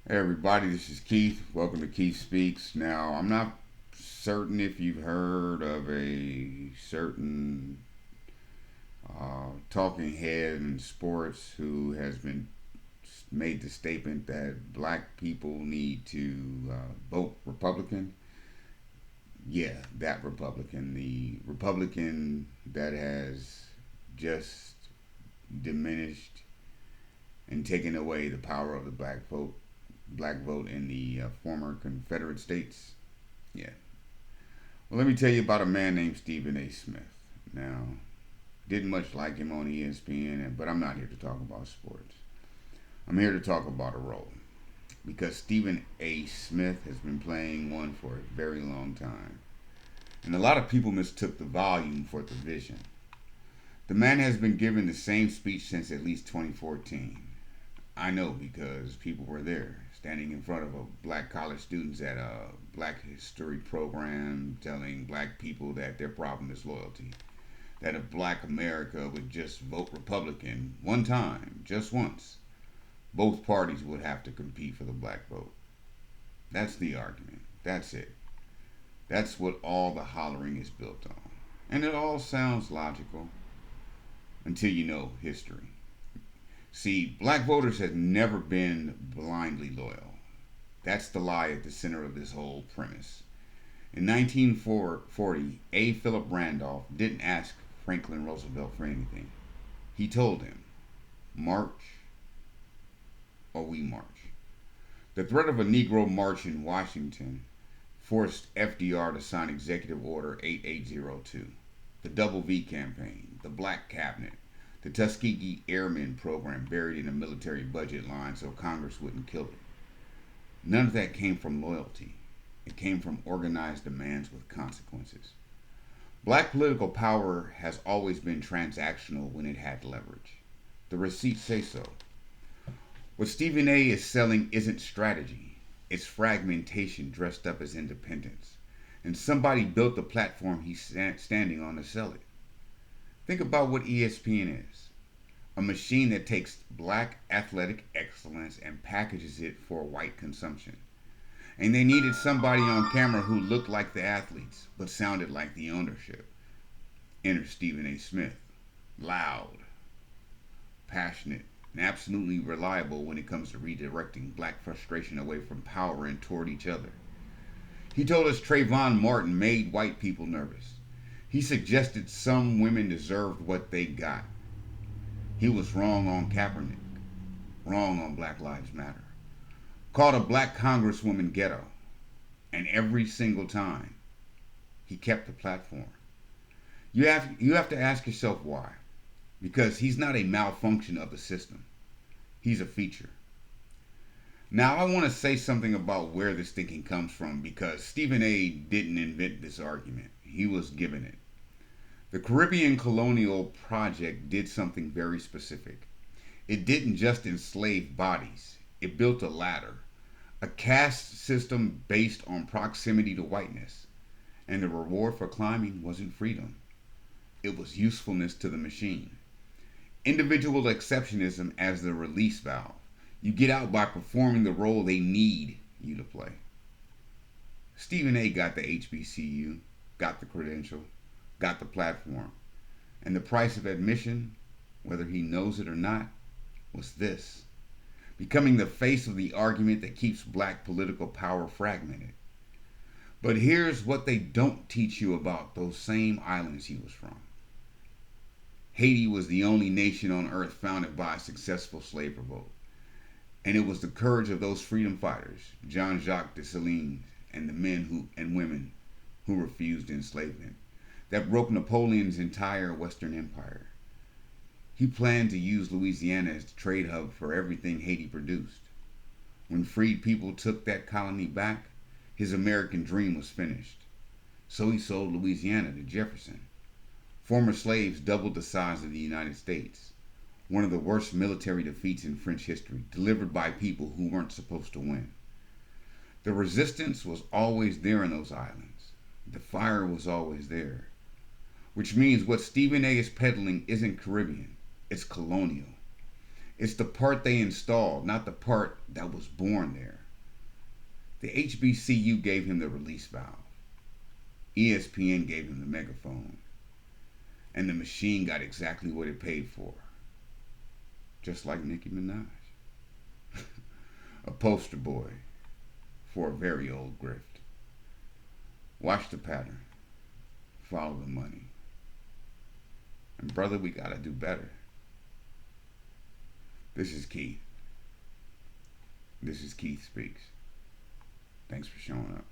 Hey everybody, this is Keith. Welcome to KeithSpeaks. Now, I'm not certain if you've heard of a certain talking head in sports who has been made the statement that black people need to vote Republican. Yeah, that Republican. The Republican that has just diminished and taken away the power of the black vote in the former Confederate States. Yeah. Well, let me tell you about a man named Stephen A. Smith. Now, didn't much like him on ESPN, but I'm not here to talk about sports. I'm here to talk about a role because Stephen A. Smith has been playing one for a very long time. And a lot of people mistook the volume for the vision. The man has been giving the same speech since at least 2014. I know because people were there, standing in front of a black college students at a black history program, telling black people that their problem is loyalty. That if black America would just vote Republican one time, just once, both parties would have to compete for the black vote. That's the argument. That's it. That's what all the hollering is built on. And it all sounds logical until you know history. See, black voters have never been blindly loyal. That's the lie at the center of this whole premise. In 1940, A. Philip Randolph didn't ask Franklin Roosevelt for anything. He told him, march or we march. The threat of a Negro march in Washington forced FDR to sign Executive Order 8802, the Double V campaign, the Black Cabinet, the Tuskegee Airmen program buried in a military budget line so Congress wouldn't kill it. None of that came from loyalty. It came from organized demands with consequences. Black political power has always been transactional when it had leverage. The receipts say so. What Stephen A. is selling isn't strategy, it's fragmentation dressed up as independence. And somebody built the platform he's standing on to sell it. Think about what ESPN is: a machine that takes black athletic excellence and packages it for white consumption. And they needed somebody on camera who looked like the athletes but sounded like the ownership. Enter Stephen A. Smith. Loud, passionate, and absolutely reliable when it comes to redirecting black frustration away from power and toward each other. He told us Trayvon Martin made white people nervous. He suggested some women deserved what they got. He was wrong on Kaepernick, wrong on Black Lives Matter. Called a black congresswoman ghetto. And every single time, he kept the platform. You have to ask yourself why. Because he's not a malfunction of the system. He's a feature. Now, I want to say something about where this thinking comes from because Stephen A. didn't invent this argument. He was given it. The Caribbean Colonial Project did something very specific. It didn't just enslave bodies, it built a ladder, a caste system based on proximity to whiteness. And the reward for climbing wasn't freedom, it was usefulness to the machine. Individual exceptionism as the release valve. You get out by performing the role they need you to play. Stephen A. got the HBCU, got the credential, got the platform. And the price of admission, whether he knows it or not, was this: becoming the face of the argument that keeps black political power fragmented. But here's what they don't teach you about those same islands he was from. Haiti was the only nation on earth founded by a successful slave revolt. And it was the courage of those freedom fighters, Jean Jacques Dessalines, and the men and women who refused enslavement, that broke Napoleon's entire Western Empire. He planned to use Louisiana as the trade hub for everything Haiti produced. When freed people took that colony back, his American dream was finished. So he sold Louisiana to Jefferson. Former slaves doubled the size of the United States. One of the worst military defeats in French history, delivered by people who weren't supposed to win. The resistance was always there in those islands. The fire was always there. Which means what Stephen A. is peddling isn't Caribbean, it's colonial. It's the part they installed, not the part that was born there. The HBCU gave him the release valve. ESPN gave him the megaphone. And the machine got exactly what it paid for. Just like Nicki Minaj. A poster boy for a very old grift. Watch the pattern. Follow the money. And brother, we gotta do better. This is Keith. This is KeithSpeaks. Thanks for showing up.